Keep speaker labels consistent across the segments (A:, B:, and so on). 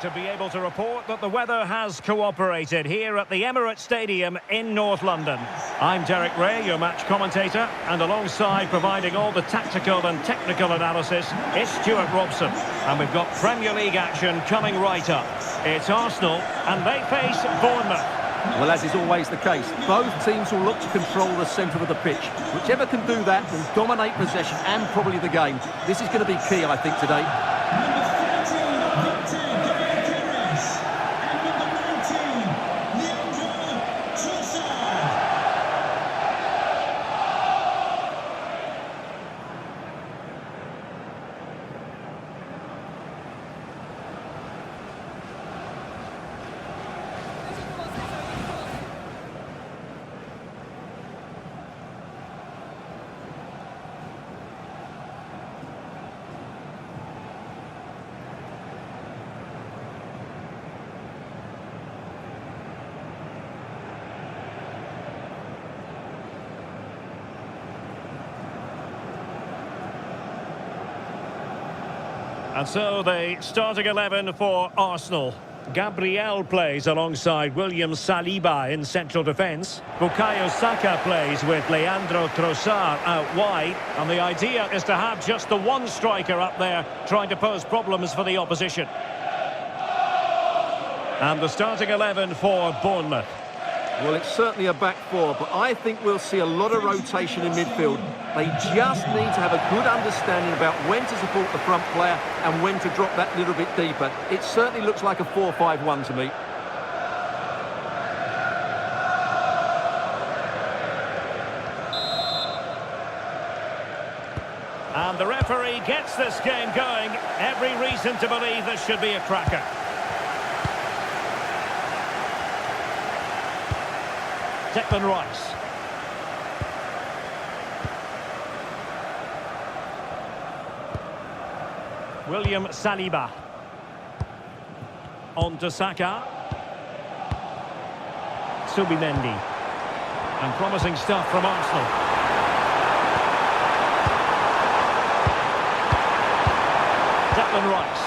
A: Delighted to be able to report that the weather has cooperated here at the Emirates Stadium in North London. I'm Derek Ray, your match commentator, and alongside providing all the tactical and technical analysis is Stuart Robson. And we've got Premier League action coming right up. It's Arsenal, and they face Bournemouth.
B: Well, as is always the case, both teams will look to control the centre of the pitch. Whichever can do that will dominate possession and probably the game. This is going to be key, I think, today.
A: And so the starting 11 for Arsenal. Gabriel plays alongside William Saliba in central defence. Bukayo Saka plays with Leandro Trossard out wide. And the idea is to have just the one striker up there trying to pose problems for the opposition. And the starting 11 for Bournemouth.
B: Well, it's certainly a back four, but I think we'll see a lot of rotation in midfield. They just need to have a good understanding about when to support the front player and when to drop that little bit deeper. It certainly looks like a 4-5-1 to me.
A: And the referee gets this game going. Every reason to believe this should be a cracker. Declan Rice. William Saliba. On to Saka. Subimendi. And promising stuff from Arsenal. Declan Rice.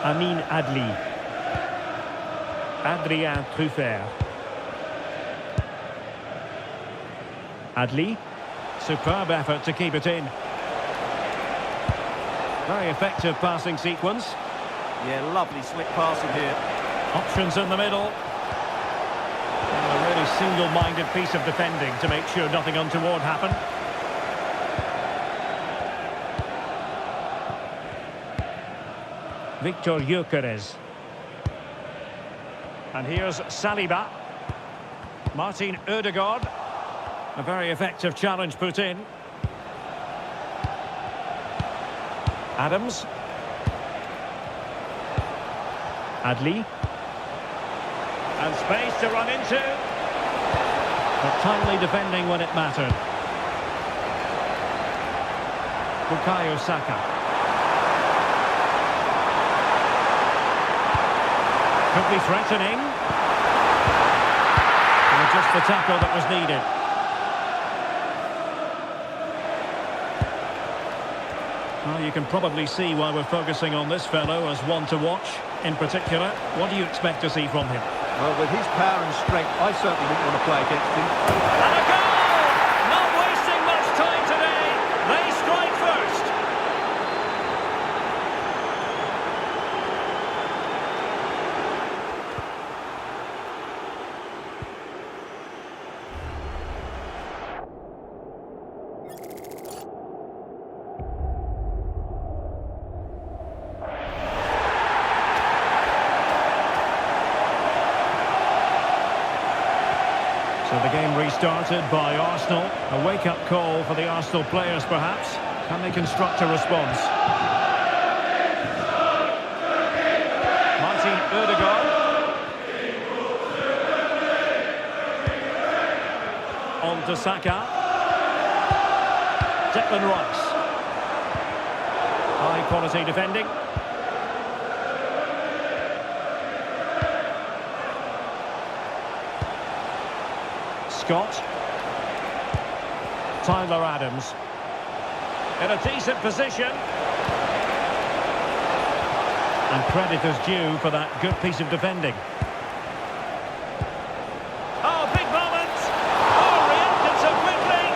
A: Amin Adli. Adrien Kluivert. Adli. Superb effort to keep it in. Very effective passing sequence.
B: Yeah, lovely slick passing here.
A: Options in the middle. And a really single-minded piece of defending to make sure nothing untoward happened. Victor Gyokeres. And here's Saliba. Martin Odegaard. A very effective challenge put in. Adams. Adli. And space to run into. But timely defending when it mattered. Bukayo Saka. Could be threatening. And just the tackle that was needed. Well, you can probably see why we're focusing on this fellow as one to watch. In particular, what do you expect to see from him?
B: Well, with his power and strength, I certainly wouldn't want to play against him.
A: And a goal! Not wasting much time today. They strike first. So the game restarted by Arsenal. A wake-up call for the Arsenal players, perhaps. Can they construct a response? Martin Odegaard. On to Saka. Declan Rice. High-quality defending. Scott. Tyler Adams. In a decent position. And credit is due for that good piece of defending. Oh, big moment! Oh, reacted so quickly!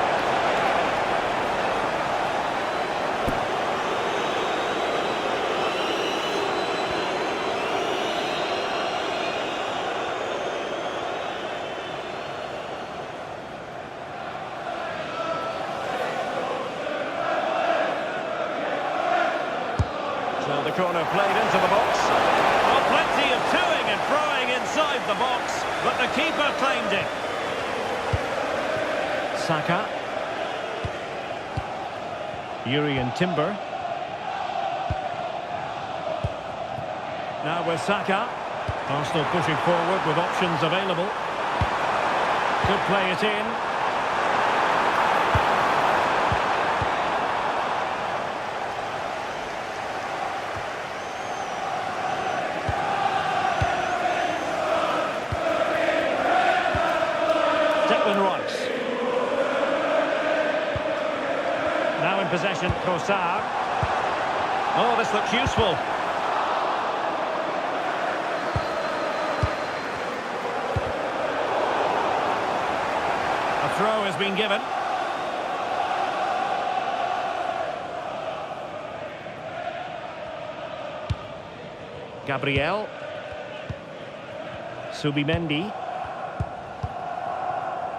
A: So the corner played into the box. Oh, plenty of toing and throwing inside the box, but the keeper claimed it. Saka. Urian Timber. Now with Saka. Arsenal pushing forward with options available. Could play it in. Declan Rice. Now in possession, Trossard. Oh, this looks useful. A throw has been given. Gabriel. Subimendi.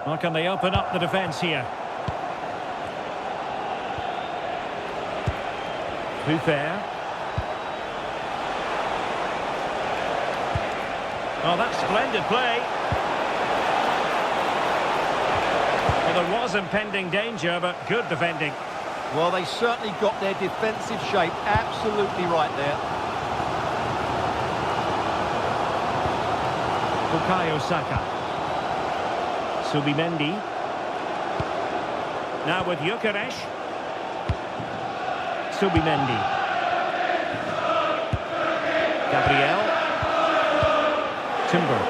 A: Well, can they open up the defence here? Kluivert. Oh, that's splendid play. Well, there was impending danger, but good defending.
B: Well, they certainly got their defensive shape absolutely right there.
A: Bukayo Saka. Subimendi. Now with Gyokeres. Subimendi. Gabriel. Timber.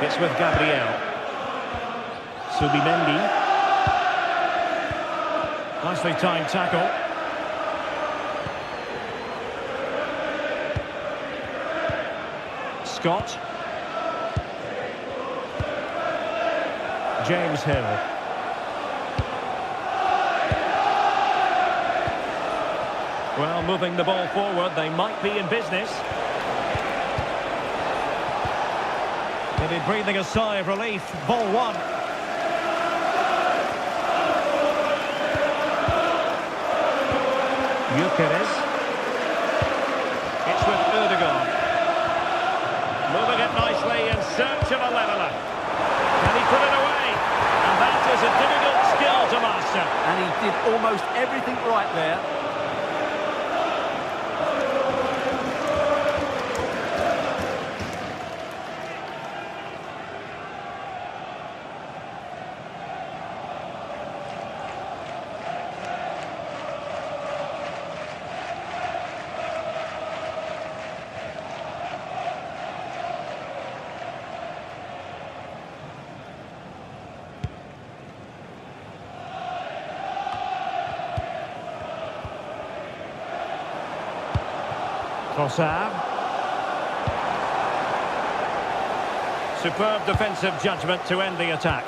A: It's with Gabriel. Subimendi. Nicely timed tackle. Scott. James Hill. Well, moving the ball forward, they might be in business. Maybe breathing a sigh of relief. Ball one. Gyokeres. It's with Odegaard. Moving it nicely in search of a leveller. Can he put it away? And that is a difficult skill to master.
B: And he did almost everything right there.
A: Trossard. Superb defensive judgment to end the attack.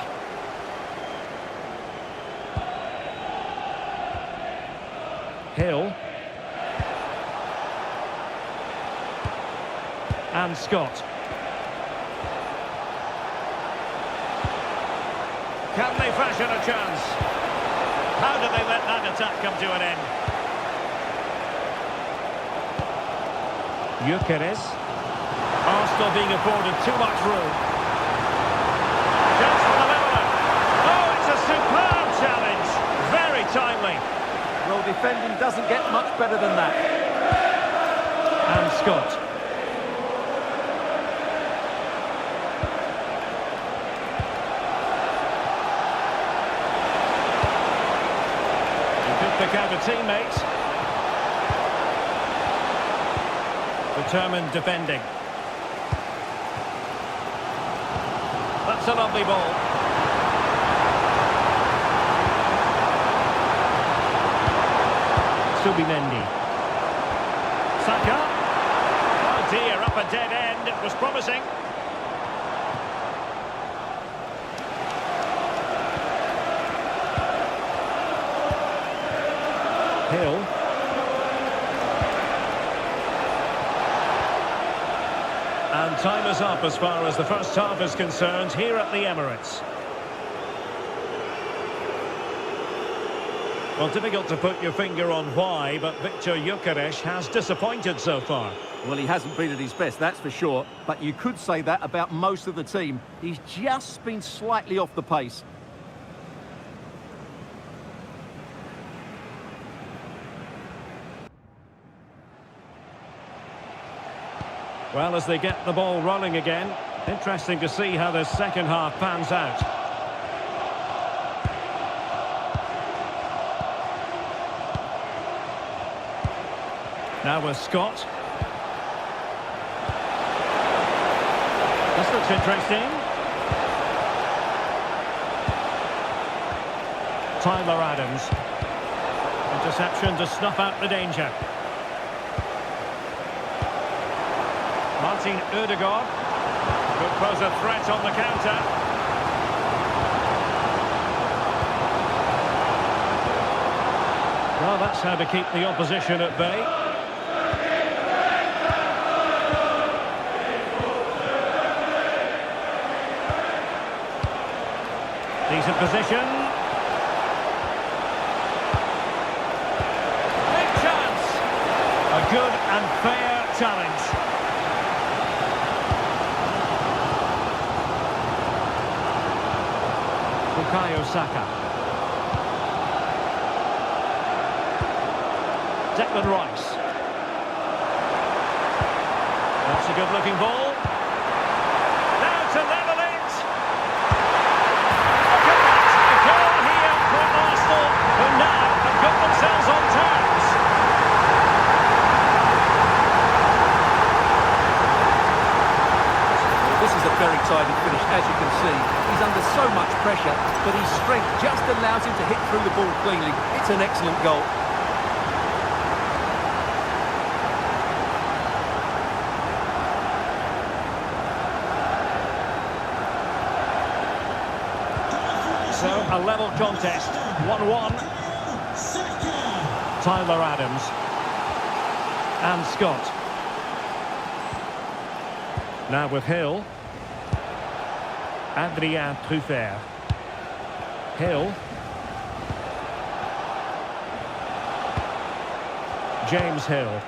A: Hill. And Scott. Can they fashion a chance? How do they let that attack come to an end? Gyokeres. Arsenal being afforded too much room. Chance for the leveller. Oh, it's a superb challenge. Very timely.
B: Well, defending doesn't get much better than that.
A: And Scott. He could pick out a teammate. Determined defending. That's a lovely ball. Subimendi. Saka. Oh dear, up a dead end. It was promising. Hill. And time is up as far as the first half is concerned here at the Emirates. Well, difficult to put your finger on why, but Victor Gyokeres has disappointed so far.
B: Well, he hasn't been at his best, that's for sure. But you could say that about most of the team. He's just been slightly off the pace.
A: Well, as they get the ball rolling again, interesting to see how this second half pans out. Now with Scott. This looks interesting. Tyler Adams. Interception to snuff out the danger. Martin Odegaard could pose a threat on the counter. Well, that's how to keep the opposition at bay. Decent position. Big chance. A good and fair challenge. Saka. Declan Rice. That's a good-looking ball. Now to level it. Look at that! A goal here for Arsenal, who now have got themselves on terms.
B: This is a very tidy finish, as you can see. He's under so much pressure, but his strength just allows him to hit through the ball cleanly. It's an excellent goal.
A: So, a level contest, 1-1. Tyler Adams. And Scott. Now with Hill. Kluivert. Hill. James Hill.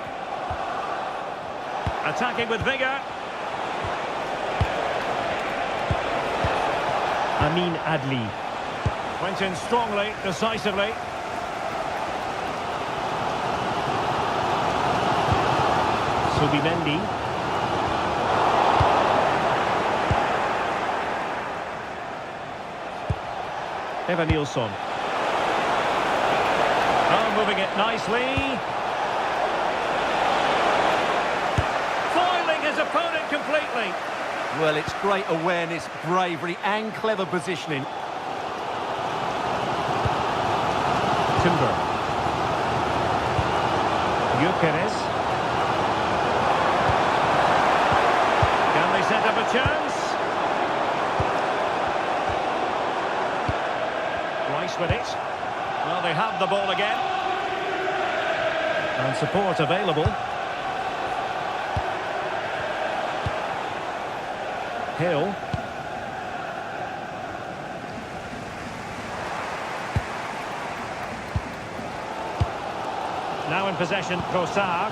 A: Attacking with vigour. Amin Adli. Went in strongly, decisively. Subimendi. Evanilson. Oh, moving it nicely. Foiling his opponent completely.
B: Well, it's great awareness, bravery and clever positioning.
A: Timber. Gyokeres. Can they set up a chance? Rice with it. Well, they have the ball again. And support available. Hill. Now in possession, Trossard.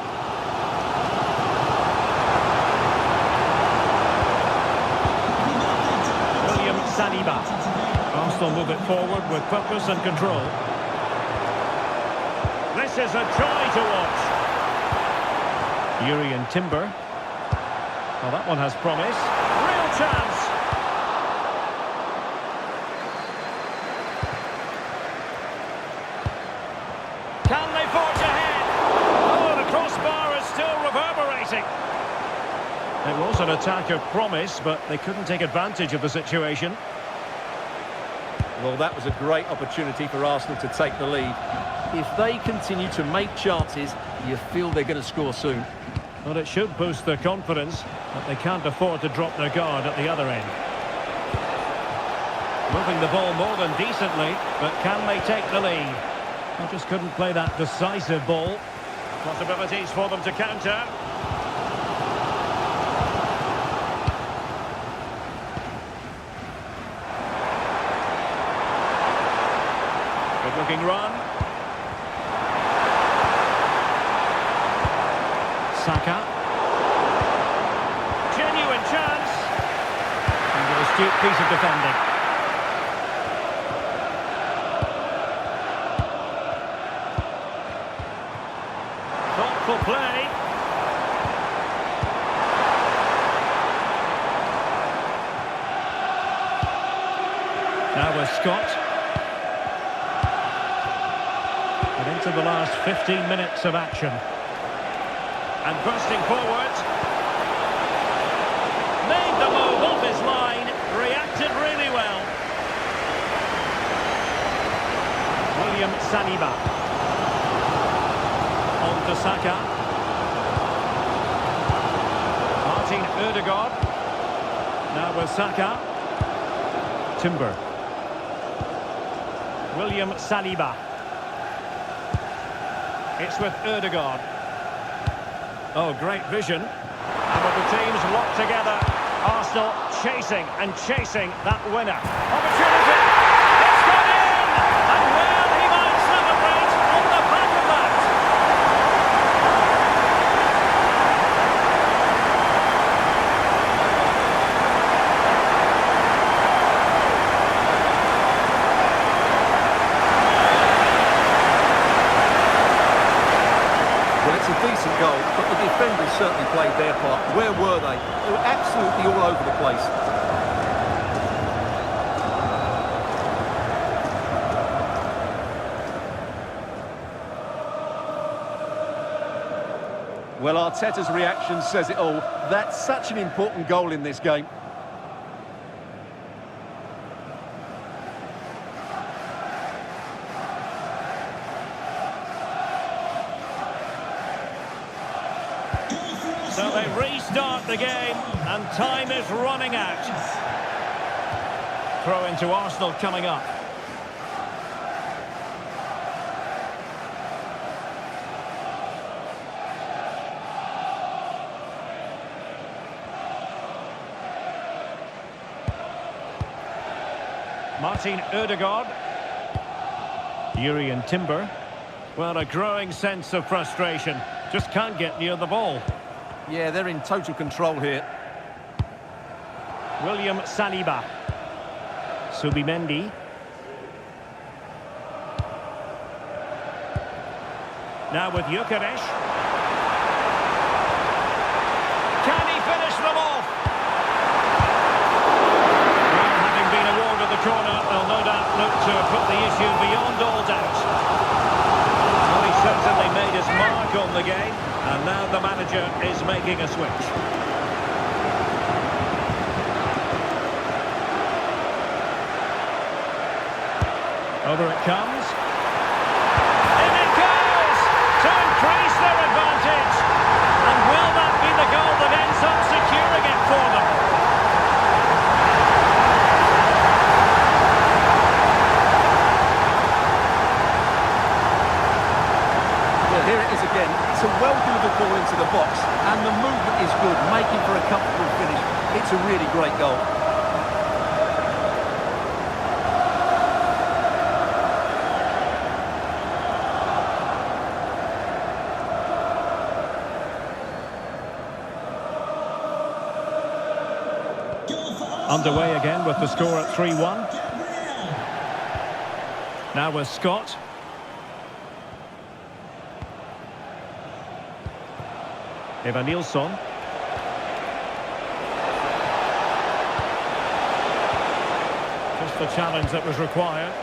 A: William Saliba. Arsenal move it forward with purpose and control. This is a joy to watch. Yuri and Timber. Well, that one has promise. Real chance. Can they forge ahead? Oh, the crossbar is still reverberating. It was an attack of promise, but they couldn't take advantage of the situation.
B: Well, that was a great opportunity for Arsenal to take the lead. If they continue to make chances, you feel they're going to score soon.
A: Well, it should boost their confidence, but they can't afford to drop their guard at the other end. Moving the ball more than decently, but can they take the lead? They just couldn't play that decisive ball. Possibilities for them to counter. Good looking run. Saka. Genuine chance. And an astute piece of defending. Thoughtful play. Now with Scott. And into the last 15 minutes of action. And bursting forward. Made the move off his line. Reacted really well. William Saliba. On to Saka. Martin Odegaard. Now with Saka. Timber. William Saliba. It's with Odegaard. Oh, great vision. And with the teams locked together, Arsenal chasing and chasing that winner. Opportunity! It's gone in! And well, he might celebrate on the back of that.
B: Well, it's a decent goal, but the defenders certainly played their part. Where were they? They were absolutely all over the place. Well, Arteta's reaction says it all. That's such an important goal in this game.
A: So they restart the game, and time is running out. Throw into Arsenal coming up. Martin Odegaard. Yuri and Timber. Well, a growing sense of frustration. Just can't get near the ball.
B: Yeah, they're in total control here.
A: William Saliba. Subimendi. Now with Gyokeres. Can he finish them off? Well, having been awarded the corner, they'll no doubt look to put the issue beyond all doubt. Well, he certainly made his mark on the game, and now the manager is making a switch. Over it comes. In it goes! To increase their advantage. And will that be the goal that ends up securing it for them?
B: Well, here it is again. It's a well-delivered ball into the box, and the movement is good, making for a comfortable finish. It's a really great goal.
A: Underway again with the score at 3-1. Now with Scott. Evanilson. Just the challenge that was required.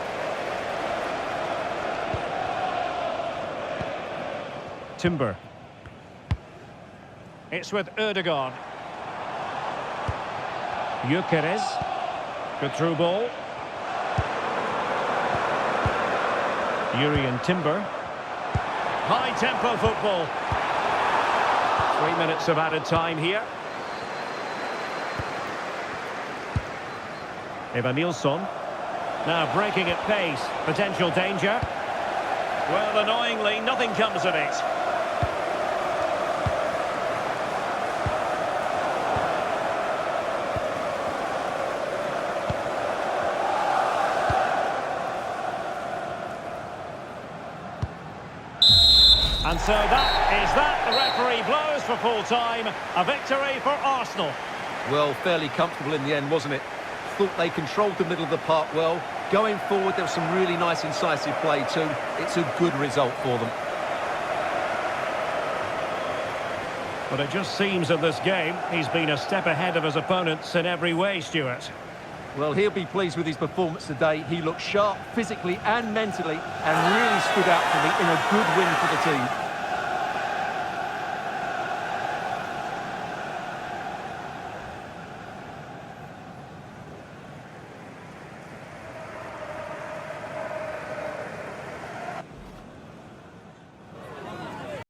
A: Timber. It's with Odegaard. Gyokeres. Good through ball. Yuri and Timber. High-tempo football. 3 minutes of added time here. Evanilson. Now breaking at pace. Potential danger. Well, annoyingly, nothing comes of it. And so that. The referee blows for full time. A victory for Arsenal.
B: Well, fairly comfortable in the end, wasn't it? Thought they controlled the middle of the park well. Going forward, there was some really nice incisive play too. It's a good result for them.
A: But it just seems in this game, he's been a step ahead of his opponents in every way, Stuart.
B: Well, he'll be pleased with his performance today. He looked sharp physically and mentally and really stood out for me in a good win for the team.